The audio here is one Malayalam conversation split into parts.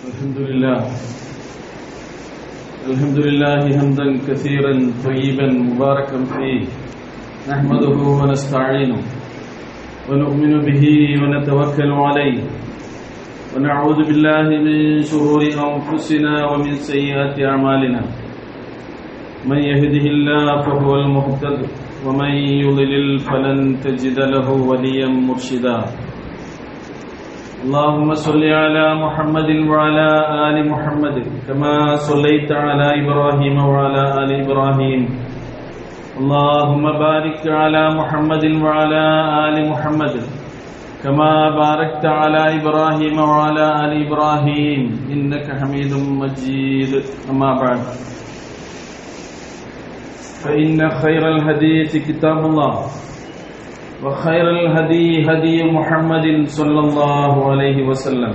الحمد لله حمدا كثيرا طيبا مباركا فيه نحمده ونستعينه ونؤمن به ونتوكل عليه ونعوذ بالله من شرور أنفسنا ومن سيئات أعمالنا من يهده الله فهو المهتد ومن يضلل فلن تجد له وليا مرشدا اللهم صل على محمد وعلى آل محمد كما صليت على إبراهيم وعلى آل إبراهيم اللهم بارك على محمد وعلى آل محمد كما باركت على إبراهيم وعلى آل إبراهيم إنك حميد مجيد أما بعد فإن خير الحديث كتاب الله وخير الهدي هدي محمد صلى الله عليه وسلم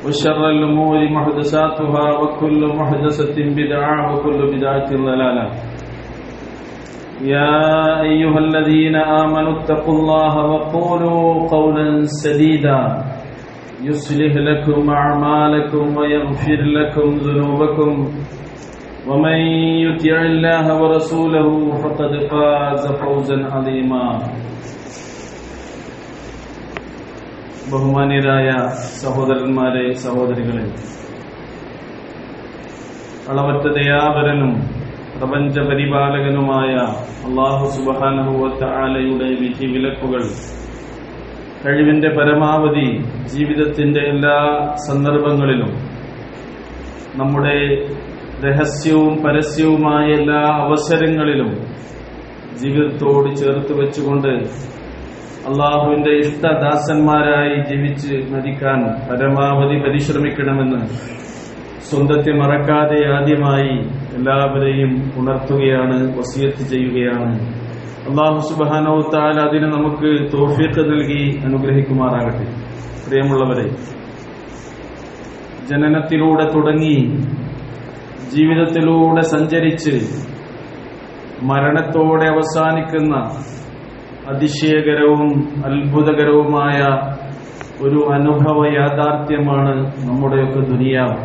وشر الأمور محدثاتها وكل محدثة بدعة وكل بدعة ضلالة يا أيها الذين آمنوا اتقوا الله وقولوا قولا سديدا يصلح لكم أعمالكم ويغفر لكم ذنوبكم ومن يطع الله ورسوله فقد فاز فوزا عظيما ബഹുമാന്യരായ സഹോദരന്മാരെ സഹോദരികളെ, അളവറ്റ ദയാപരനും പ്രപഞ്ച പരിപാലകനുമായ അല്ലാഹു സുബ്ഹാനഹു വ തആലയുടെ വിധി വിലക്കുകൾ കഴിവിന്റെ പരമാവധി ജീവിതത്തിന്റെ എല്ലാ സന്ദർഭങ്ങളിലും നമ്മുടെ രഹസ്യവും പരസ്യവുമായ എല്ലാ അവസരങ്ങളിലും ജീവിതത്തോട് ചേർത്ത് വെച്ചുകൊണ്ട് അള്ളാഹുവിന്റെ ഇഷ്ടദാസന്മാരായി ജീവിച്ച് മരിക്കാൻ പരമാവധി പരിശ്രമിക്കണമെന്ന് സ്വന്തത്തെ മറക്കാതെ ആദ്യമായി എല്ലാവരെയും ഉണർത്തുകയാണ്, വസിയത്ത് ചെയ്യുകയാണ്. അല്ലാഹു സുബ്ഹാനഹു വ തആല അതിന് നമുക്ക് തൗഫീഖ് നൽകി അനുഗ്രഹിക്കുമാറാകട്ടെ. പ്രിയമുള്ളവരെ, ജനനത്തിലൂടെ തുടങ്ങി ജീവിതത്തിലൂടെ സഞ്ചരിച്ച് മരണത്തോടെ അവസാനിക്കുന്ന അതിശയകരവും അത്ഭുതകരവുമായ ഒരു അനുഭവ യാഥാർത്ഥ്യമാണ് നമ്മുടെയൊക്കെ ദുനിയാവ്.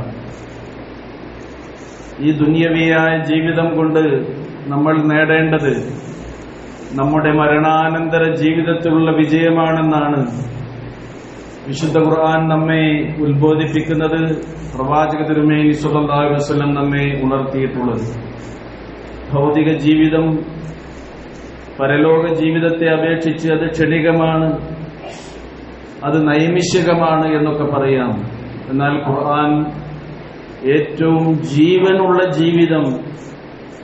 ഈ ദുനിയവിയായ ജീവിതം കൊണ്ട് നമ്മൾ നേടേണ്ടത് നമ്മുടെ മരണാനന്തര ജീവിതത്തിലുള്ള വിജയമാണെന്നാണ് വിശുദ്ധ ഖുർആൻ നമ്മെ ഉത്ബോധിപ്പിക്കുന്നത്, പ്രവാചക തിരുമേനി സ്വല്ലല്ലാഹു അലൈഹി വസല്ലം നമ്മെ ഉണർത്തിയിട്ടുള്ളത്. ഭൗതിക ജീവിതം പരലോക ജീവിതത്തെ അപേക്ഷിച്ച് അത് ക്ഷണികമാണ്, അത് നൈമിഷികമാണ് എന്നൊക്കെ പറയാം. എന്നാൽ ഖുർആൻ ഏറ്റവും ജീവനുള്ള ജീവിതം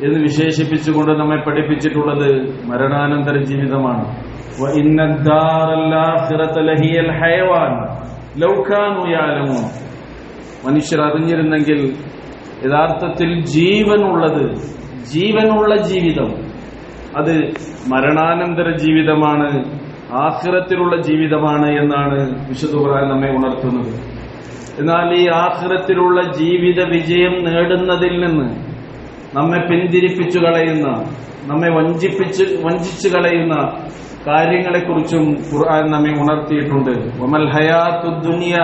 എന്ന് വിശേഷിപ്പിച്ചുകൊണ്ട് നമ്മെ പഠിപ്പിച്ചിട്ടുള്ളത് മരണാനന്തര ജീവിതമാണ്. മനുഷ്യർ അറിഞ്ഞിരുന്നെങ്കിൽ യഥാർത്ഥത്തിൽ ജീവനുള്ള ജീവിതം അത് മരണാനന്തര ജീവിതമാണ്, ആഖിറത്തിലുള്ള ജീവിതമാണ് എന്നാണ് വിശുദ്ധ ഖുർആൻ നമ്മെ ഉണർത്തുന്നത്. എന്നാൽ ഈ ആഖിറത്തിലുള്ള ജീവിത വിജയം നേടുന്നതിൽ നിന്ന് നമ്മെ പിന്തിരിപ്പിച്ചു കളയുന്ന, നമ്മെ വഞ്ചിച്ചു കളയുന്ന കാര്യങ്ങളെക്കുറിച്ചും ഖുർആൻ നമ്മെ ഉണർത്തിയിട്ടുണ്ട്. വമൽ ഹയാത്തുദ് ദുനിയ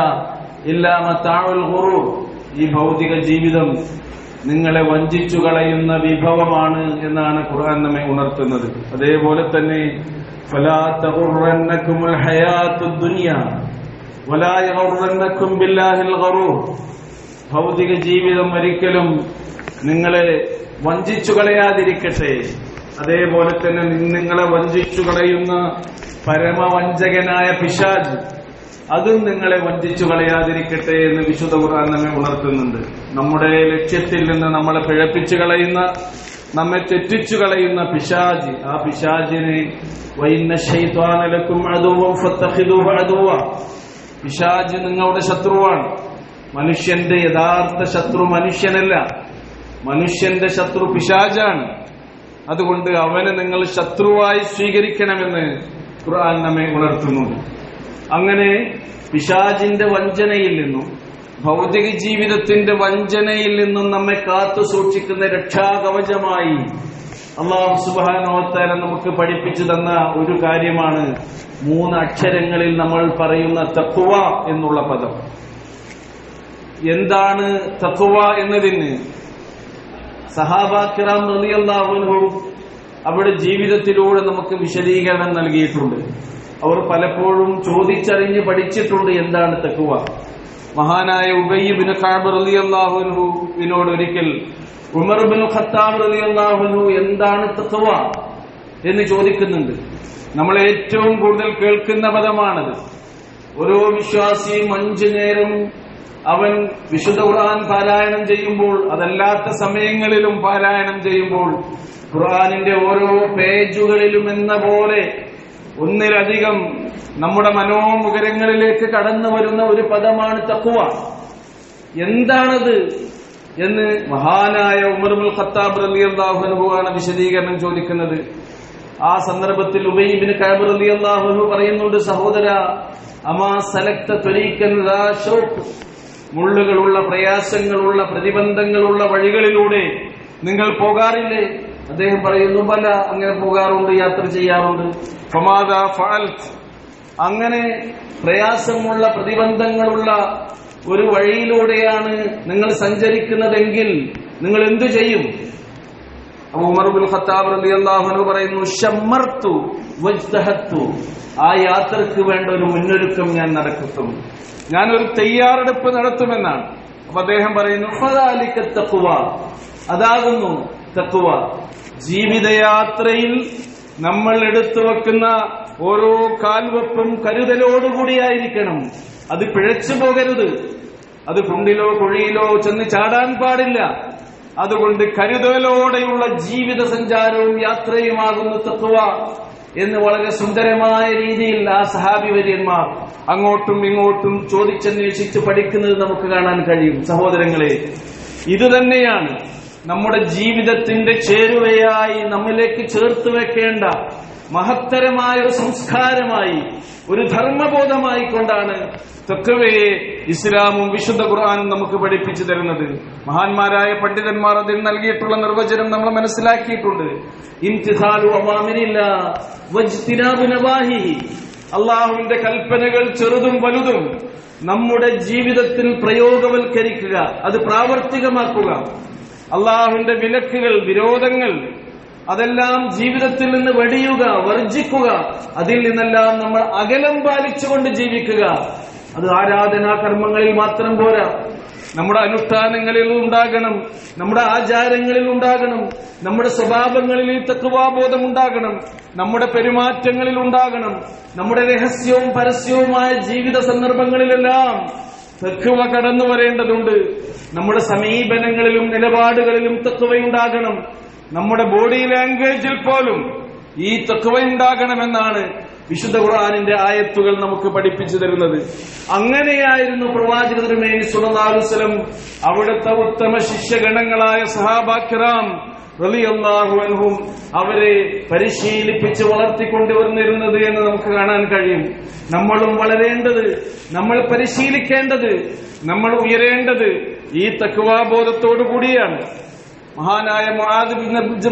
ഇല്ലാ മതാഉൽ ഖുറൂർ, ഈ ഭൗതിക ജീവിതം നിങ്ങളെ വഞ്ചിച്ചു കളയുന്ന വിഭവമാണ് എന്നാണ് ഖുർആൻ നമ്മെ ഉണർത്തുന്നത്. അതേപോലെ തന്നെ ഫലാ തഗുറന്നകുമുൽ ഹയാത്തുദ് ദുനിയ വലാ യഗുറന്നകും ബില്ലാഹിൽ ഗറൂർ, ഭൗതിക ജീവിതം ഒരിക്കലും നിങ്ങളെ വഞ്ചിച്ചു കളയാതിരിക്കട്ടെ. അതേപോലെ തന്നെ നിങ്ങളെ വഞ്ചിച്ചു കളയുന്ന പരമവഞ്ചകനായ പിശാച്, അതും നിങ്ങളെ വഞ്ചിച്ചു കളയാതിരിക്കട്ടെ എന്ന് വിശുദ്ധ ഖുർആൻ നമ്മെ ഉണർത്തുന്നുണ്ട്. നമ്മുടെ ലക്ഷ്യത്തിൽ നിന്ന് നമ്മളെ പിഴപ്പിച്ചു കളയുന്ന, നമ്മെ തെറ്റിച്ചു കളയുന്ന പിശാച്, ആ പിശാചിനെ വഇന്ന ശൈത്വാന ലക്കും അദുവ്വൻ ഫത്തഖിദൂഹു അദുവ്വ, പിശാച് നിങ്ങളുടെ ശത്രുവാണ്. മനുഷ്യന്റെ യഥാർത്ഥ ശത്രു മനുഷ്യനല്ല, മനുഷ്യന്റെ ശത്രു പിശാചാണ്. അതുകൊണ്ട് അവനെ നിങ്ങൾ ശത്രുവായി സ്വീകരിക്കണമെന്ന് ഖുർആൻ നമ്മെ ഉണർത്തുന്നു. അങ്ങനെ പിശാചിന്റെ വഞ്ചനയിൽ നിന്നും ഭൗതിക ജീവിതത്തിന്റെ വഞ്ചനയിൽ നിന്നും നമ്മെ കാത്തു സൂക്ഷിക്കുന്ന രക്ഷാകവചമായി അല്ലാഹു സുബ്ഹാനഹു വ തആല നമുക്ക് പഠിപ്പിച്ചു തന്ന ഒരു കാര്യമാണ് 3 അക്ഷരങ്ങളിൽ നമ്മൾ പറയുന്ന തഖ്വ എന്നുള്ള പദം. എന്താണ് തഖ്വ എന്നതിന് സഹാബ കിറാം റളിയല്ലാഹു അൻഹു അവരുടെ ജീവിതത്തിലൂടെ നമുക്ക് വിശദീകരണം നൽകിയിട്ടുണ്ട്. അവർ പലപ്പോഴും ചോദിച്ചറിഞ്ഞ് പഠിച്ചിട്ടുണ്ട് എന്താണ് തഖ്വ. മഹാനായ ഉബയ്യ് ഇബ്നു കഅബ് റളിയല്ലാഹു അൻഹുവിനോട് ഒരിക്കൽ ഉമർ ഇബ്നു ഖത്താബ് റളിയല്ലാഹു അൻഹു എന്താണ് തഖ്വ എന്ന് ചോദിക്കുന്നുണ്ട്. നമ്മൾ ഏറ്റവും കൂടുതൽ കേൾക്കുന്ന പദമാണത്. ഓരോ വിശ്വാസിയും 5 നേരം അവൻ വിശുദ്ധ ഖുർആൻ പാരായണം ചെയ്യുമ്പോൾ, അതല്ലാത്ത സമയങ്ങളിലും പാരായണം ചെയ്യുമ്പോൾ, ഖുർആനിന്റെ ഓരോ പേജുകളിലും എന്ന പോലെ ഒന്നിലധികം നമ്മുടെ മനോമുഖരങ്ങളിലേക്ക് കടന്നു വരുന്ന ഒരു പദമാണ് തഖ്വ. എന്താണത് എന്ന് മഹാനായ ഉമർ ഇബ്നുൽ ഖത്താബ് റളിയല്ലാഹു അൻഹു ആണ് വിശദീകരണം ചോദിക്കുന്നത്. ആ സന്ദർഭത്തിൽ ഉബയ്യ് ഇബ്നു കഅബ് റളിയല്ലാഹു അൻഹു പറയുന്നുണ്ട്, സഹോദര, അമാ സലക്ത ത്വരീഖൻ ദാ ശൗഖ്, മുള്ളുകളുള്ള, പ്രയാസങ്ങളുള്ള, പ്രതിബന്ധങ്ങളുള്ള വഴികളിലൂടെ നിങ്ങൾ പോകാറില്ലേ? അദ്ദേഹം പറയുന്നു, ബല, അങ്ങനെ പോകാറുണ്ട്, യാത്ര ചെയ്യാറുണ്ട്. ഫമാദാ ഫഅൽത്, അങ്ങനെ പ്രയാസമുള്ള, പ്രതിബന്ധങ്ങളുള്ള ഒരു വഴിയിലൂടെയാണ് നിങ്ങൾ സഞ്ചരിക്കുന്നതെങ്കിൽ നിങ്ങൾ എന്തു ചെയ്യും? ഉമർ ഇബ്നുൽ ഖത്താബ് റളിയല്ലാഹു അൻഹു പറയുന്നു, ശമ്മർതു വജ്തഹത്തു, ആ യാത്രക്ക് വേണ്ട ഒരു മുന്നൊരുക്കം ഞാൻ നടത്തും, ഞാനൊരു തയ്യാറെടുപ്പ് നടത്തുമെന്നാണ്. അപ്പൊ അദ്ദേഹം പറയുന്നു, ഫദാലിക തഖ്വ, അതാകുന്നു തഖ്വ. ജീവിതയാത്രയിൽ നമ്മൾ എടുത്തു വെക്കുന്ന ഓരോ കാൽവെപ്പും കരുതലോടുകൂടിയായിരിക്കണം. അത് പിഴച്ചു പോകരുത്, അത് കുണ്ടിലോ കുഴിയിലോ ചെന്ന് ചാടാൻ പാടില്ല. അതുകൊണ്ട് കരുതലോടെയുള്ള ജീവിത സഞ്ചാരവും യാത്രയുമാകുന്നു തഖ്വ എന്ന് വളരെ സുന്ദരമായ രീതിയിൽ ആ സഹാബി വര്യന്മാർ അങ്ങോട്ടും ഇങ്ങോട്ടും ചോദിച്ചന്വേഷിച്ച് പഠിക്കുന്നത് നമുക്ക് കാണാൻ കഴിയും. സഹോദരങ്ങളെ, ഇതുതന്നെയാണ് നമ്മുടെ ജീവിതത്തിന്റെ ചേരുവയായി നമ്മിലേക്ക് ചേർത്ത് വെക്കേണ്ട മഹത്തരമായ ഒരു സംസ്കാരമായി, ഒരു ധർമ്മബോധമായി കൊണ്ടാണ് തഖ്വയെ ഇസ്ലാമും വിശുദ്ധ ഖുർആനും നമുക്ക് പഠിപ്പിച്ചു തരുന്നത്. മഹാന്മാരായ പണ്ഡിതന്മാർ അതിൽ നൽകിയിട്ടുള്ള നിർവചനം നമ്മൾ മനസ്സിലാക്കിയിട്ടുണ്ട്. ഇംതിസാലു അവാമിരില്ലാഹ് വജ്തിനാബു നവാഹിഹി, അല്ലാഹുവിന്റെ കൽപ്പനകൾ ചെറുതും വലുതും നമ്മുടെ ജീവിതത്തിൽ പ്രയോഗവൽക്കരിക്കുക, അത് പ്രാവർത്തികമാക്കുക. അല്ലാഹുവിന്റെ വിലക്കുകൾ, വിരോധങ്ങൾ, അതെല്ലാം ജീവിതത്തിൽ നിന്ന് വെടിയുക, വർജിക്കുക. അതിൽ നിന്നെല്ലാം നമ്മൾ അകലം പാലിച്ചുകൊണ്ട് ജീവിക്കുക. അത് ആരാധനാ കർമ്മങ്ങളിൽ മാത്രം പോരാ, നമ്മുടെ അനുഷ്ഠാനങ്ങളിൽ ഉണ്ടാകണം, നമ്മുടെ ആചാരങ്ങളിൽ ഉണ്ടാകണം, നമ്മുടെ സ്വഭാവങ്ങളിൽ ഈ തഖ്വാബോധം ഉണ്ടാകണം, നമ്മുടെ പെരുമാറ്റങ്ങളിൽ ഉണ്ടാകണം, നമ്മുടെ രഹസ്യവും പരസ്യവുമായ ജീവിത സന്ദർഭങ്ങളിലെല്ലാം തഖ്വ കടന്നു വരേണ്ടതുണ്ട്. നമ്മുടെ സമീപനങ്ങളിലും നിലപാടുകളിലും തഖ്വയുണ്ടാകണം. നമ്മുടെ ബോഡി ലാംഗ്വേജിൽ പോലും ഈ തഖ്വയുണ്ടാകണമെന്നാണ് വിശുദ്ധ ഖുർആനിന്റെ ആയത്തുകൾ നമുക്ക് പഠിപ്പിച്ചു തരുന്നത്. അങ്ങനെയായിരുന്നു പ്രവാചക തിരുമേനി സ്വല്ലല്ലാഹു അലൈഹി വസല്ലം അവിടുത്തെ ഉത്തമ ശിഷ്യഗണങ്ങളായ സഹാബാ കിറാം റളിയല്ലാഹു അൻഹും അവരെ പരിശീലിപ്പിച്ച് വളർത്തിക്കൊണ്ടുവന്നിരുന്നത് എന്ന് നമുക്ക് കാണാൻ കഴിയും. നമ്മളും വളരേണ്ടത്, നമ്മൾ പരിശീലിക്കേണ്ടത്, നമ്മൾ ഉയരേണ്ടത് ഈ തഖ്വാബോധത്തോടു കൂടിയാണ്. മഹാനായ മുആദ് ഇബ്നു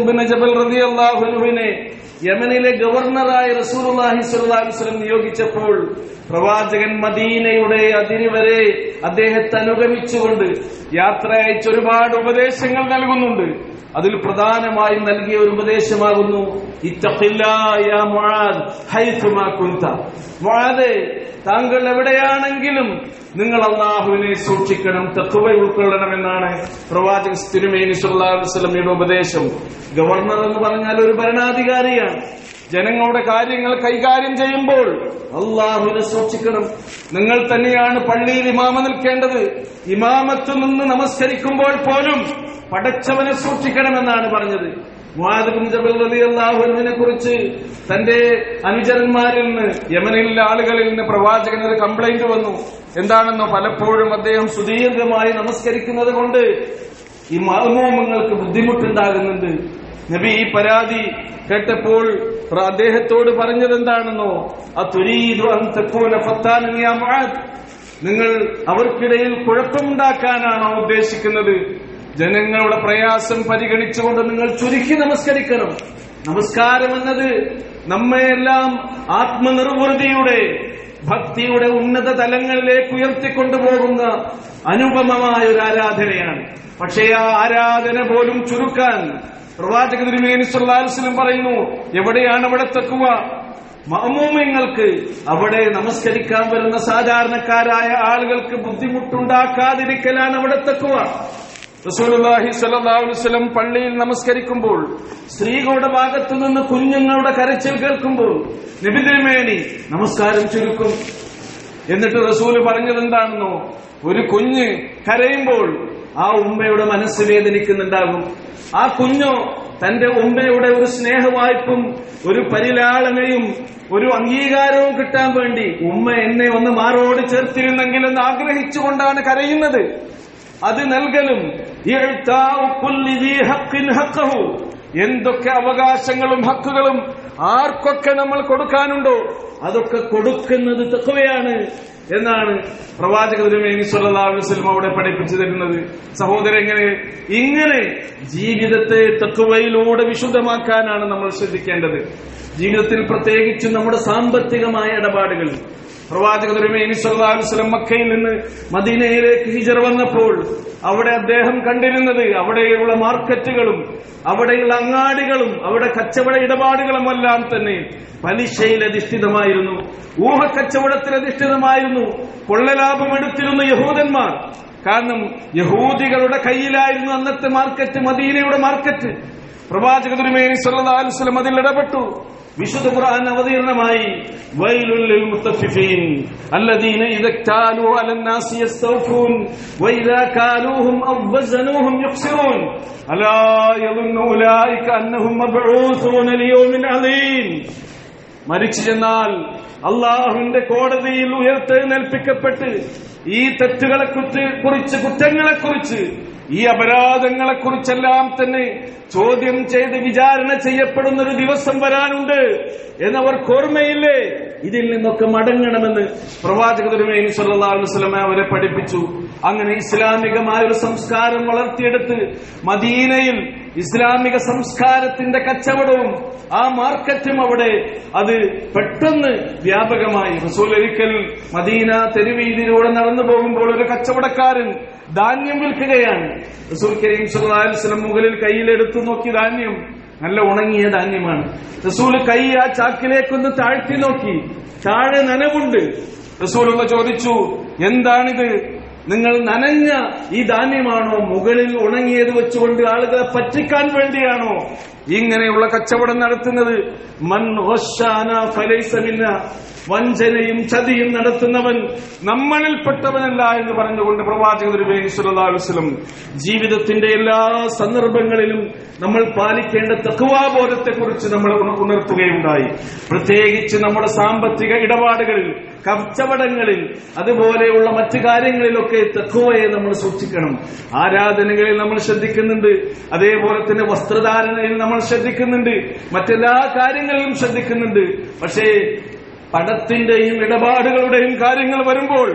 ജബൽ റളിയല്ലാഹു അൻഹുവിനെ യമനിലെ ഗവർണറായ റസൂലുള്ളാഹി സ്വല്ലല്ലാഹു അലൈഹി വസല്ലം നിയോഗിച്ചപ്പോൾ പ്രവാചകൻ മദീനയുടെ അതിരി വരെ അദ്ദേഹത്തെ അനുഗമിച്ചുകൊണ്ട് യാത്ര അയച്ച് ഒരുപാട് ഉപദേശങ്ങൾ നൽകുന്നുണ്ട്. അതിൽ പ്രധാനമായും നൽകിയ ഒരു ഉപദേശമാകുന്നു, ഇത്തഖില്ലാഹ യാ മുആദ് ഹൈസുമാ കുൻത. മുആദേ, താങ്കൾ എവിടെയാണെങ്കിലും നിങ്ങൾ അല്ലാഹുവിനെ സൂക്ഷിക്കണം, തഖ്വ ഉൾക്കൊള്ളണമെന്നാണ് പ്രവാചക തിരുമേനി സ്വല്ലല്ലാഹു അലൈഹി വസല്ലമയുടെ ഉപദേശം. ഗവർണർ എന്ന് പറഞ്ഞാൽ ഒരു ഭരണാധികാരിയാണ്. ജനങ്ങളുടെ കാര്യങ്ങൾ കൈകാര്യം ചെയ്യുമ്പോൾ അല്ലാഹുവിനെ സൂക്ഷിക്കണം. നിങ്ങൾ തന്നെയാണ് പള്ളിയിൽ ഇമാമ നിൽക്കേണ്ടത്. ഇമാമത്ത് നിന്ന് നമസ്കരിക്കുമ്പോൾ പോലും പടച്ചവനെ സൂക്ഷിക്കണമെന്നാണ് പറഞ്ഞത്. മുആദ് ഇബ്നു ജബൽ റളിയല്ലാഹു അൻഹുവിനെ കുറിച്ച് തന്റെ അനുചരന്മാരിൽ നിന്ന്, യമനിലെ ആളുകളിൽ നിന്ന് പ്രവാചകന് ഒരു കംപ്ലൈന്റ് വന്നു. എന്താണെന്നോ, പലപ്പോഴും അദ്ദേഹം സുദീർഘമായി നമസ്കരിക്കുന്നത് കൊണ്ട് ഈ മഅ്മൂമുകൾക്ക് ബുദ്ധിമുട്ടുണ്ടാകുന്നുണ്ട്. നബി ഈ പരാതി കേട്ടപ്പോൾ അദ്ദേഹത്തോട് പറഞ്ഞത് എന്താണെന്നോ, അതുരീദു അൻ തകൂന ഫത്താനൻ യാ മുആദ്, നിങ്ങൾ അവർക്കിടയിൽ കുഴപ്പമുണ്ടാക്കാനാണോ ഉദ്ദേശിക്കുന്നത്? ജനങ്ങളുടെ പ്രയാസം പരിഗണിച്ചുകൊണ്ട് നിങ്ങൾ ചുരുക്കി നമസ്കരിക്കണം. നമസ്കാരം എന്നത് നമ്മയെല്ലാം ആത്മനിർവൃതിയുടെ ഭക്തിയുടെ ഉന്നത തലങ്ങളിലേക്ക് ഉയർത്തിക്കൊണ്ടുപോകുന്ന അനുപമമായ ഒരു ആരാധനയാണ്. പക്ഷേ ആ ആരാധന പോലും ചുരുക്കാൻ പ്രവാചക തിരുമേനി സല്ലല്ലാഹു അലൈഹി വസല്ലം പറയുന്നു, എവിടെയാണ് അവിടെ തഖ്വ? മഅ്മൂമിങ്ങൾക്ക്, അവിടെ നമസ്കരിക്കാൻ വരുന്ന സാധാരണക്കാരായ ആളുകൾക്ക് ബുദ്ധിമുട്ടുണ്ടാക്കാതിരിക്കലാണ് അവിടെ തഖ്വ. റസൂലുള്ളാഹി സ്വല്ലല്ലാഹു അലൈഹി വസല്ലം പള്ളിയിൽ നമസ്കരിക്കുമ്പോൾ സ്ത്രീകളുടെ ഭാഗത്തു നിന്ന് കുഞ്ഞുങ്ങളുടെ കരച്ചിൽ കേൾക്കുമ്പോൾ നബി തിരുമേനി നമസ്കാരം ചുരുക്കും. എന്നിട്ട് റസൂല് പറഞ്ഞത് എന്താണെന്നോ, ഒരു കുഞ്ഞ് കരയുമ്പോൾ ആ ഉമ്മയുടെ മനസ്സ് വേദനിക്കുന്നുണ്ടാകും. ആ കുഞ്ഞോ തന്റെ ഉമ്മയുടെ ഒരു സ്നേഹവായ്പും ഒരു പരിലാളനയും ഒരു അംഗീകാരവും കിട്ടാൻ വേണ്ടി ഉമ്മ എന്നെ ഒന്ന് മാറോട് ചേർത്തിരുന്നെങ്കിലെന്ന് ആഗ്രഹിച്ചുകൊണ്ടാണ് കരയുന്നത്. അത് നൽകലും എന്തൊക്കെ അവകാശങ്ങളും ഹക്കുകളും ആർക്കൊക്കെ നമ്മൾ കൊടുക്കാനുണ്ടോ അതൊക്കെ കൊടുക്കുന്നത് തഖ്വയാണ് എന്നാണ് പ്രവാചക തിരുമേനി സല്ലല്ലാഹു അലൈഹി വസല്ലം അവിടെ പഠിപ്പിച്ചു തരുന്നത്. സഹോദരങ്ങളെ, ഇങ്ങനെ ജീവിതത്തെ തഖ്വയിലൂടെ വിശുദ്ധമാക്കാനാണ് നമ്മൾ ശ്രദ്ധിക്കേണ്ടത്. ജീവിതത്തിൽ പ്രത്യേകിച്ച് നമ്മുടെ സാമ്പത്തികമായ ഇടപാടുകൾ. പ്രവാചക തിരുമേനി സല്ലല്ലാഹു അലൈഹി വസല്ലം മക്കയിൽ നിന്ന് മദീനയിലേക്ക് ഹിജ്റ വന്നപ്പോൾ അവിടെ അദ്ദേഹം കണ്ടിരുന്നത് അവിടെയുള്ള മാർക്കറ്റുകളും അവിടെയുള്ള അങ്ങാടികളും അവിടെ കച്ചവട ഇടപാടുകളുമെല്ലാം തന്നെ പലിശയിൽ അധിഷ്ഠിതമായിരുന്നു, ഊഹക്കച്ചവടത്തിൽ അധിഷ്ഠിതമായിരുന്നു. കൊള്ളലാഭം എടുത്തിരുന്ന യഹൂദന്മാർ. കാരണം യഹൂദികളുടെ കയ്യിലായിരുന്നു അന്നത്തെ മാർക്കറ്റ്, മദീനയുടെ മാർക്കറ്റ്. പ്രവാചക തിരുമേനി സല്ലല്ലാഹു അലൈഹി വസല്ലം അതിൽ ഇടപെട്ടു. വിശുദ്ധ ഖുർആൻ അവതീർണമായി വൈലുൽ ലിൽ മുത്തഫിഫീൻ അല്ലദീന ഇദാ കാലൂ അലന്നാസി യസ്തൗഫൂൻ വഇദാ കാലൂഹും ഔ വസനൂഹും യുഖ്സിറൂൻ അലാ യظنു ഉലൈക അന്നഹും മബ്ഊസൂന ലിയൗമിൻ അദീം. മരിച്ചു ചെന്നാൽ അല്ലാഹുവിന്റെ കോടതിയിൽ ഉയർത്തെഴുന്നേൽപ്പിക്കപ്പെട്ട് ഈ തെറ്റുകളെക്കുറിച്ച്, കുറ്റങ്ങളെക്കുറിച്ച്, ഈ അപരാധങ്ങളെക്കുറിച്ചെല്ലാം തന്നെ ചോദ്യം ചെയ്ത് വിചാരണ ചെയ്യപ്പെടുന്ന ഒരു ദിവസം വരാനുണ്ട് എന്നവർക്ക് ഓർമ്മയില്ലേ? ഇതിൽ നിന്നൊക്കെ മടങ്ങണമെന്ന് പ്രവാചക തിരുമേനി സല്ലല്ലാഹു അലൈഹി വസല്ലം അവരെ പഠിപ്പിച്ചു. അങ്ങനെ ഇസ്ലാമികമായ ഒരു സംസ്കാരം വളർത്തിയെടുത്ത് മദീനയിൽ ഇസ്ലാമിക സംസ്കാരത്തിന്റെ കച്ചവടവും ആ മാർക്കറ്റും അവിടെ അത് പെട്ടെന്ന് വ്യാപകമായി. റസൂൽ ഒരിക്കൽ മദീന തെരുവീതിയിലൂടെ നടന്നു പോകുമ്പോൾ ഒരു കച്ചവടക്കാരൻ ധാന്യം വിൽക്കുകയാണ്. റസൂൽ കരീം സല്ലല്ലാഹു അലൈഹി വസല്ലം മുകളിൽ കയ്യിലെടുത്തു നോക്കി, ധാന്യം നല്ല ഉണങ്ങിയ ധാന്യമാണ്. റസൂൽ കൈ ആ ചാക്കിലേക്കൊന്ന് താഴ്ത്തി നോക്കി, താഴെ നനവുണ്ട്. റസൂലുള്ള ചോദിച്ചു, എന്താണിത്? നിങ്ങൾ നനഞ്ഞ ഈ ധാന്യമാണോ മുകളിൽ ഉണങ്ങിയത് വെച്ചുകൊണ്ട് ആളുകളെ പറ്റിക്കാൻ വേണ്ടിയാണോ ഇങ്ങനെയുള്ള കച്ചവടം നടത്തുന്നത്? മൻ ഗശാനാ ഫലൈസ മിന്നാ, വഞ്ചനയും ചതിയും നടത്തുന്നവൻ നമ്മളിൽപ്പെട്ടവനല്ല എന്ന് പറഞ്ഞുകൊണ്ട് പ്രവാചക തിരുമേനി സല്ലല്ലാഹു അലൈഹി വസല്ലം ജീവിതത്തിന്റെ എല്ലാ സന്ദർഭങ്ങളിലും നമ്മൾ പാലിക്കേണ്ട തഖ്വാബോധത്തെക്കുറിച്ച് നമ്മൾ ഉണർത്തുകയുണ്ടായി. പ്രത്യേകിച്ച് നമ്മുടെ സാമ്പത്തിക ഇടപാടുകളിൽ, കച്ചവടങ്ങളിൽ, അതുപോലെയുള്ള മറ്റു കാര്യങ്ങളിലൊക്കെ തഖ്വയെ നമ്മൾ സൂക്ഷിക്കണം. ആരാധനകളിൽ നമ്മൾ ശ്രദ്ധിക്കുന്നുണ്ട്, അതേപോലെ തന്നെ വസ്ത്രധാരണയിൽ നമ്മൾ ശ്രദ്ധിക്കുന്നുണ്ട്, മറ്റെല്ലാ കാര്യങ്ങളിലും ശ്രദ്ധിക്കുന്നുണ്ട്. പക്ഷേ പണത്തിന്റെയും ഇടപാടുകളുടെയും കാര്യങ്ങൾ വരുമ്പോൾ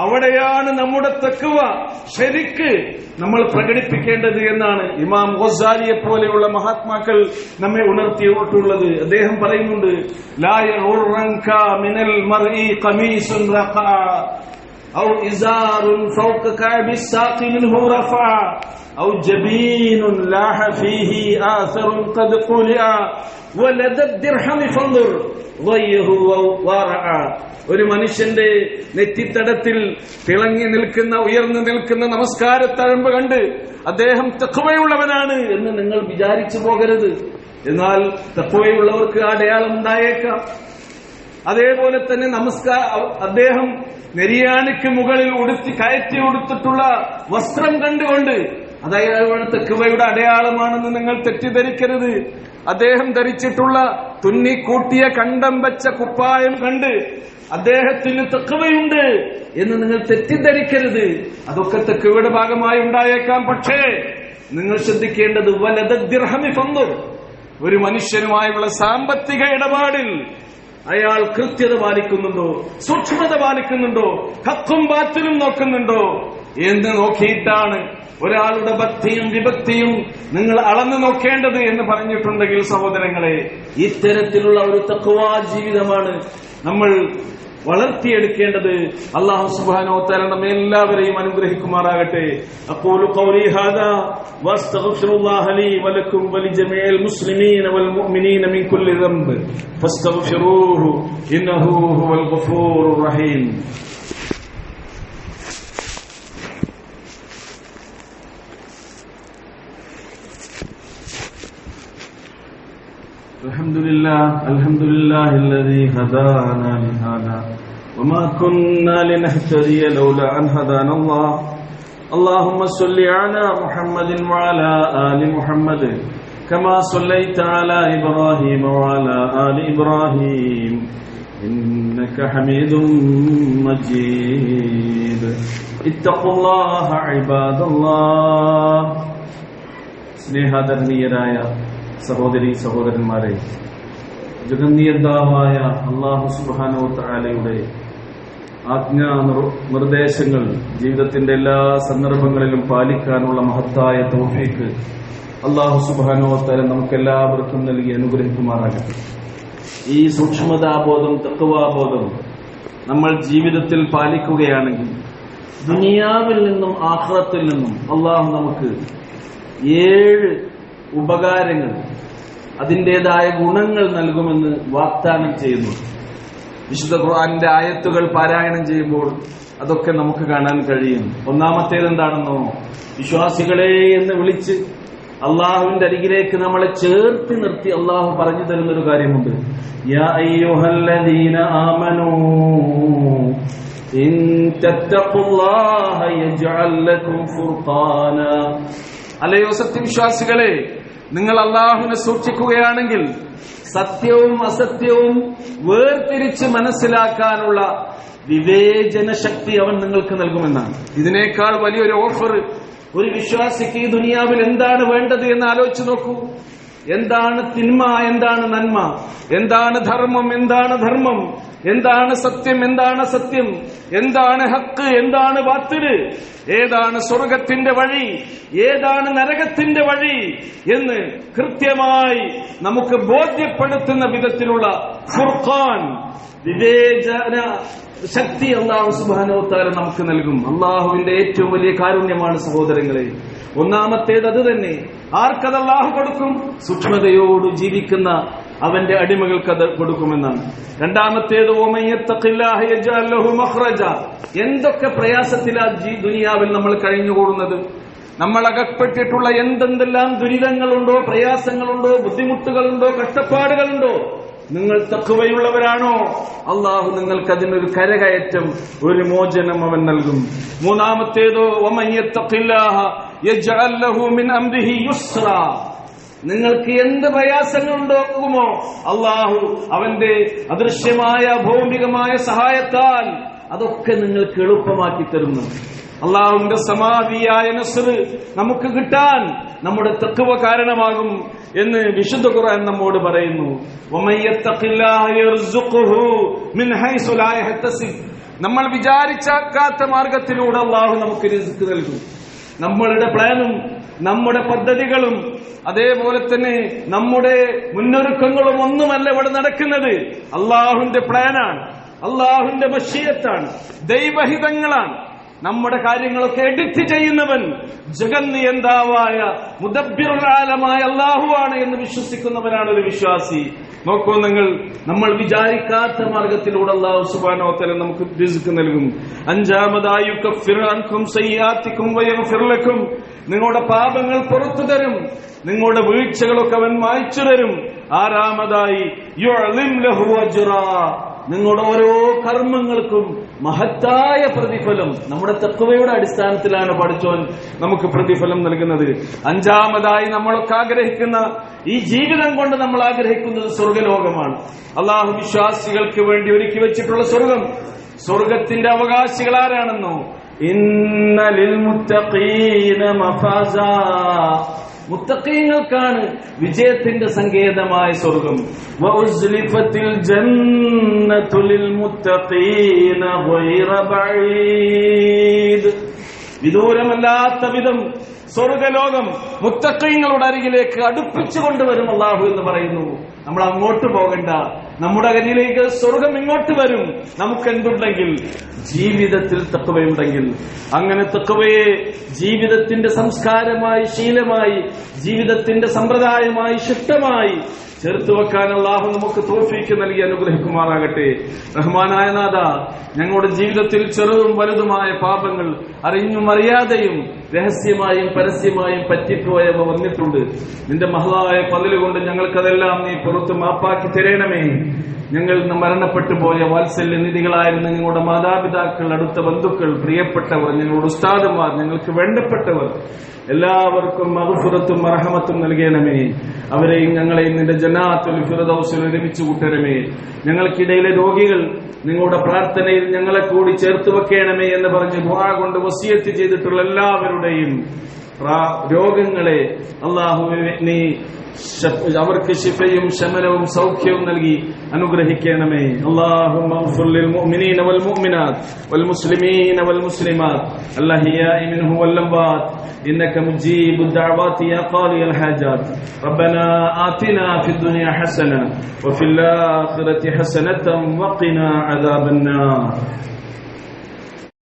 അവിടെയാണ് നമ്മുടെ തഖ്വ ശരിക്ക് നമ്മൾ പ്രകടിപ്പിക്കേണ്ടത് എന്നാണ് ഇമാം ഗസാലിയെ പോലെയുള്ള മഹാത്മാക്കൾ നമ്മെ ഉണർത്തിയിട്ടുള്ളത്. അദ്ദേഹം പറയുന്നുണ്ട്, ലാ യഗുറൻക മിനൽ മർഇ ഖമീസുൻ റഖഅ ഔ ഇസാറുൻ ഫൗക കഅബിസ് സാഖി മിൻഹു റഫഅ ഔ ജബീനുൻ ലാഹ ഫീഹി ആസറുൻ ഖദ് ഖുലിഅ വലദ ദിർഹം ഫൻദുർ വയഹു വറഅ. ഒരു മനുഷ്യന്റെ നെറ്റിത്തടത്തിൽ തിളങ്ങി നിൽക്കുന്ന, ഉയർന്നു നിൽക്കുന്ന നമസ്കാരത്തഴമ്പ് കണ്ട് അദ്ദേഹം തഖ്വയുള്ളവനാണ് എന്ന് നിങ്ങൾ വിചാരിച്ചു പോകരുത്. എന്നാൽ തഖ്വയുള്ളവർക്ക് അടയാളം ഉണ്ടായേക്കാം. അതേപോലെ തന്നെ അദ്ദേഹം നെരിയാണിക്ക് മുകളിൽ കയറ്റി ഉടുത്തിട്ടുള്ള വസ്ത്രം കണ്ടുകൊണ്ട് അതായത് തഖ്വയുടെ അടയാളമാണെന്ന് നിങ്ങൾ തെറ്റിദ്ധരിക്കരുത്. അദ്ദേഹം ധരിച്ചിട്ടുള്ള തുന്നിക്കൂട്ടിയ കണ്ടം വെച്ച കുപ്പായം കണ്ട് അദ്ദേഹത്തിന് തഖ്വയുണ്ട് എന്ന് നിങ്ങൾ തെറ്റിദ്ധരിക്കരുത്. അതൊക്കെ തഖ്വയുടെ ഭാഗമായി ഉണ്ടായേക്കാം. പക്ഷേ നിങ്ങൾ ശ്രദ്ധിക്കേണ്ടത് വലദ ദിർഹമി ഫൻദുർ, ഒരു മനുഷ്യനുമായുള്ള സാമ്പത്തിക ഇടപാടിൽ അയാൾ കൃത്യത പാലിക്കുന്നുണ്ടോ, സൂക്ഷ്മത പാലിക്കുന്നുണ്ടോ, ഹക്കും ബാത്തിലും നോക്കുന്നുണ്ടോ എന്ന് നോക്കിയിട്ടാണ് ഒരാളുടെ ഭക്തിയും വിഭക്തിയും നിങ്ങൾ അളന്നു നോക്കേണ്ടത് എന്ന് പറഞ്ഞിട്ടുണ്ടെങ്കിൽ സഹോദരങ്ങളെ, ഇത്തരത്തിലുള്ള ഒരു തഖ്വാ ജീവിതമാണ് നമ്മൾ വളർത്തിയെടുക്കേണ്ടത്. അല്ലാഹു സുബ്ഹാനഹു വ തആല നമ്മെ എല്ലാവരെയും അനുഗ്രഹിക്കുമാറാകട്ടെ. അഖൂലു ഖൗലി ഹാദാ വസ്തഗ്ഫിറുല്ലാഹ ലീ വലക്കും വലിജമീഇൽ മുസ്ലിമീന വൽ മുഅ്മിനീന മിൻ കുല്ലി ദംബ് ഫസ്തഗ്ഫിറൂഹു ഇന്നഹു ഹുവൽ ഗഫൂറുർ റഹീം. الحمد لله الذي هدانا لهذا وما كنا لنهتدي لولا أن هدانا الله. اللهم صل على محمد وعلى آل محمد كما صليت على إبراهيم وعلى آل إبراهيم إنك حميد مجيد. اتقوا الله عباد الله. സ്നേഹാദരണീയരായ സഹോദരീ സഹോദരന്മാരെ, ജഗന്നിയന്താവായ അല്ലാഹു സുബ്ഹാനഹു വ തആലയുടെ ആജ്ഞാ നിർദ്ദേശങ്ങൾ ജീവിതത്തിന്റെ എല്ലാ സന്ദർഭങ്ങളിലും പാലിക്കാനുള്ള മഹത്തായ തൗഫീഖ് അല്ലാഹു സുബ്ഹാനഹു വ തആല നമുക്കെല്ലാവർക്കും നൽകി അനുഗ്രഹിക്കുമാറാകട്ടെ. ഈ സൂക്ഷ്മതാബോധം, തഖ്വാബോധം നമ്മൾ ജീവിതത്തിൽ പാലിക്കുകയാണെങ്കിൽ ദുനിയാവിൽ നിന്നും ആഖിറത്തിൽ നിന്നും അല്ലാഹു നമുക്ക് 7 ഉപകാരങ്ങൾ, അതിൻ്റെതായ ഗുണങ്ങൾ നൽകുമെന്ന് വാഗ്ദാനം ചെയ്യുന്നു. വിശുദ്ധ ഖുർആനിന്റെ ആയത്തുകൾ പാരായണം ചെയ്യുമ്പോൾ അതൊക്കെ നമുക്ക് കാണാൻ കഴിയും. ഒന്നാമത്തേത് എന്താണെന്നോ, വിശ്വാസികളെ എന്ന് വിളിച്ച് അള്ളാഹുവിന്റെ അരികിലേക്ക് നമ്മളെ ചേർത്ത് നിർത്തി അള്ളാഹു പറഞ്ഞു തരുന്നൊരു കാര്യമുണ്ട്. യാ അയ്യുഹല്ലദീന ആമനൂ ഇൻ തത്തഖുല്ലാഹ യജ്അൽ ലക്കും ഫുർഖാന. അല്ലയോ സത്യവിശ്വാസികളെ, നിങ്ങൾ അള്ളാഹുവിനെ സൂക്ഷിക്കുകയാണെങ്കിൽ സത്യവും അസത്യവും വേർതിരിച്ച് മനസ്സിലാക്കാനുള്ള വിവേചന ശക്തി അവൻ നിങ്ങൾക്ക് നൽകുമെന്നാണ്. ഇതിനേക്കാൾ വലിയൊരു ഓഫർ ഒരു വിശ്വാസിക്ക് ഈ ദുനിയാവിൽ എന്താണ് വേണ്ടത് എന്ന് ആലോചിച്ച് നോക്കൂ. എന്താണ് തിന്മ, എന്താണ് നന്മ, എന്താണ് ധർമ്മം, എന്താണ് ധർമ്മം, എന്താണ് സത്യം, എന്താണ് സത്യം, എന്താണ് ഹക്ക്, എന്താണ് ബാത്തില്, ഏതാണ് സ്വർഗത്തിന്റെ വഴി, ഏതാണ് നരകത്തിന്റെ വഴി എന്ന് കൃത്യമായി നമുക്ക് ബോധ്യപ്പെടുത്തുന്ന വിധത്തിലുള്ള ഫുർഖാൻ, വിവേചന ശക്തി അല്ലാഹു സുബ്ഹാനഹു വ തആല നമുക്ക് നൽകും. അള്ളാഹുവിന്റെ ഏറ്റവും വലിയ കാരുണ്യമാണ് സഹോദരങ്ങളെ. ഒന്നാമത്തേത് അത് തന്നെ. ആർക്കത് അല്ലാഹു കൊടുക്കും? സൂക്ഷ്മതയോട് ജീവിക്കുന്ന അവന്റെ അടിമകൾക്ക് അത് കൊടുക്കുമെന്നാണ്. രണ്ടാമത്തേത് വമയ്യത്തഖില്ലാഹ യജ്അൽ ലഹു മഖ്റജ. എന്തൊക്കെ പ്രയാസത്തിലാ ദുനിയാവിൽ നമ്മൾ കഴിഞ്ഞുകൂടുന്നത്, നമ്മൾ അകപ്പെട്ടിട്ടുള്ള എന്തെന്തെല്ലാം ദുരിതങ്ങളുണ്ടോ, പ്രയാസങ്ങളുണ്ടോ, ബുദ്ധിമുട്ടുകളുണ്ടോ, കഷ്ടപ്പാടുകളുണ്ടോ, നിങ്ങൾ തഖ്വയുള്ളവരാണോ, അള്ളാഹു നിങ്ങൾക്ക് അതിനൊരു കരകയറ്റം, ഒരു മോചനം അവൻ നൽകും. മൂന്നാമത്തേതോ വമയ്യത്തഖില്ലാഹ യജ്അൽ ലഹു മിൻ അംരിഹി യുസ്റ. നിങ്ങൾക്ക് എന്ത് പ്രയാസങ്ങളുണ്ടാകുമോ അള്ളാഹു അവന്റെ അദൃശ്യമായ ഭൗമികമായ സഹായത്താൽ അതൊക്കെ നിങ്ങൾക്ക് എളുപ്പമാക്കി തരുന്നു. അള്ളാഹുവിന്റെ സമാധിയായ നസ്ർ നമുക്ക് കിട്ടാൻ നമ്മുടെ തഖ്വ കാരണമാകും എന്ന് വിശുദ്ധ ഖുർആൻ നമ്മോട് പറയുന്നു. വമയ്യത്തഖില്ലാഹ യർസുഖുഹു മിൻ ഹൈസു ലാ യഹ്തസിബ്. നമ്മൾ വിചാരിച്ചാക്കാത്ത മാർഗത്തിലൂടെ അള്ളാഹു നമുക്ക് റിസ്ക് നൽകും. നമ്മളുടെ പ്ലാനും നമ്മുടെ പദ്ധതികളും അതേപോലെ തന്നെ നമ്മുടെ മുന്നൊരുക്കങ്ങളും ഒന്നുമല്ല ഇവിടെ നടക്കുന്നത്. അള്ളാഹുവിന്റെ പ്ലാനാണ്, അള്ളാഹുവിന്റെ മശീയത്താണ്, ദൈവഹിതങ്ങളാണ്. നമ്മുടെ കാര്യങ്ങളൊക്കെ എഡിറ്റ് ചെയ്യുന്നവൻ ജഗന്നിയന്താവായ മുദബ്ബിറുൽ ആലമായ അല്ലാഹുവാണ് എന്ന് വിശ്വസിക്കുന്നവനാണ് ഒരു വിശ്വാസി. നോക്കൂ നിങ്ങൾ, നമ്മൾ വിചാരിക്കാത്ത മാർഗത്തിലൂടെ അല്ലാഹു സുബ്ഹാനഹു വ തആല നമുക്ക് റിസ്ക് നൽകും. അഞ്ചാമതായി യുകഫിറു അൻകും സയ്യിആതികും വയഗ്ഫിർ ലക്കും. നിങ്ങളുടെ പാപങ്ങൾ പുറത്തു തരും, നിങ്ങളുടെ വീഴ്ചകളൊക്കെ അവൻ മായ്ച്ചു തരും. ആറാമതായി യുഅലിം ലഹു അജ്റാ. നിങ്ങളുടെ ഓരോ കർമ്മങ്ങൾക്കും മഹത്തായ പ്രതിഫലം നമ്മുടെ തഖ്വയുടെ അടിസ്ഥാനത്തിലാണ് പഠിച്ചോൻ നമുക്ക് പ്രതിഫലം നൽകുന്നത്. അഞ്ചാമതായി നമ്മളൊക്കെ ആഗ്രഹിക്കുന്ന ഈ ജീവിതം കൊണ്ട് നമ്മൾ ആഗ്രഹിക്കുന്നത് സ്വർഗലോകമാണ്. അള്ളാഹു വിശ്വാസികൾക്ക് വേണ്ടി ഒരുക്കി വെച്ചിട്ടുള്ള സ്വർഗം, സ്വർഗത്തിന്റെ അവകാശികൾ ആരാണെന്നോ, ഇന്ന ലിൽ മുത്തഖീന മഫാസാ. മുത്തഖീങ്ങൾക്കാണ് വിജയത്തിന്റെ സങ്കേതമായ സ്വർഗം. വഉസ്ലിഫത്തിൽ ജന്നത്തു ലിൽ മുത്തഖീന ഗൈറ ബഈദ്. വിദൂരമല്ലാത്ത വിധം സ്വർഗലോകം മുത്തഖീങ്ങളുടെ അരികിലേക്ക് അടുപ്പിച്ചു കൊണ്ടുവരും അല്ലാഹു എന്ന് പറയുന്നു. നമ്മൾ അങ്ങോട്ട് പോകണ്ട, നമ്മുടെ അരികിലേക്ക് സ്വർഗം ഇങ്ങോട്ട് വരും. നമുക്കെന്തുണ്ടെങ്കിൽ ജീവിതത്തിൽ തഖ്വയുണ്ടെങ്കിൽ. അങ്ങനെ തഖ്വയെ ജീവിതത്തിന്റെ സംസ്കാരമായി, ശീലമായി, ജീവിതത്തിന്റെ സമ്പ്രദായമായി, ശിഷ്ടമായി ചേർത്ത് വെക്കാൻ അല്ലാഹു നമുക്ക് തൗഫീഖ് നൽകി അനുഗ്രഹിക്കുമാറാകട്ടെ. റഹ്മാനായ നാഥ, ഞങ്ങളുടെ ജീവിതത്തിൽ ചെറുതും വലുതുമായ പാപങ്ങൾ അറിഞ്ഞും അറിയാതെയും രഹസ്യമായും പരസ്യമായും പറ്റിപ്പോയവ വന്നിട്ടുണ്ട്. നിന്റെ മഹളായ പതിലുകൊണ്ട് ഞങ്ങൾക്കതെല്ലാം നീ പുറത്ത് മാപ്പാക്കി തരണമേ. ഞങ്ങൾ മരണപ്പെട്ടു പോയ വാത്സല്യനിധികളായിരുന്ന ഞങ്ങളുടെ മാതാപിതാക്കൾ, അടുത്ത ബന്ധുക്കൾ, പ്രിയപ്പെട്ടവർ, ഞങ്ങളുടെ ഉസ്താദുമാർ, ഞങ്ങൾക്ക് വേണ്ടപ്പെട്ടവർ എല്ലാവർക്കും മഗ്ഫിറത്തും മർഹമത്തും നൽകണമേ. അവരെയും ഞങ്ങളെയും നിന്റെ ജന്നാത്തുൽ ഫിർദൗസിൽ ഒരുമിച്ച് കൂട്ടണമേ. ഞങ്ങൾക്കിടയിലെ രോഗികൾ നിങ്ങളുടെ പ്രാർത്ഥനയിൽ ഞങ്ങളെ കൂടി ചേർത്ത് വെക്കണമേ എന്ന് പറഞ്ഞ് ദുആ കൊണ്ട് വസിയത്ത് ചെയ്തിട്ടുള്ള എല്ലാവരുടെയും രോഗങ്ങളെ അല്ലാഹുവേ നീ അവർക്ക് ശിഫയും ശമനവും സൗഖ്യവും നൽകി അനുഗ്രഹിക്കണമേ. അല്ലാഹുമ്മ ഗ്ഫിർ ലിൽ മുഅ്മിനീന വൽ മുഅ്മിനാത്ത് വൽ മുസ്ലിമീന വൽ മുസ്ലിമാത്ത് അൽഹയാഇ മിൻഹും വൽ അംവാത്ത് إنك مجيب الدعوات يا قاضي الحاجات. ربنا آتنا في الدنيا حسنة وفي الآخرة حسنة وقنا عذاب النار.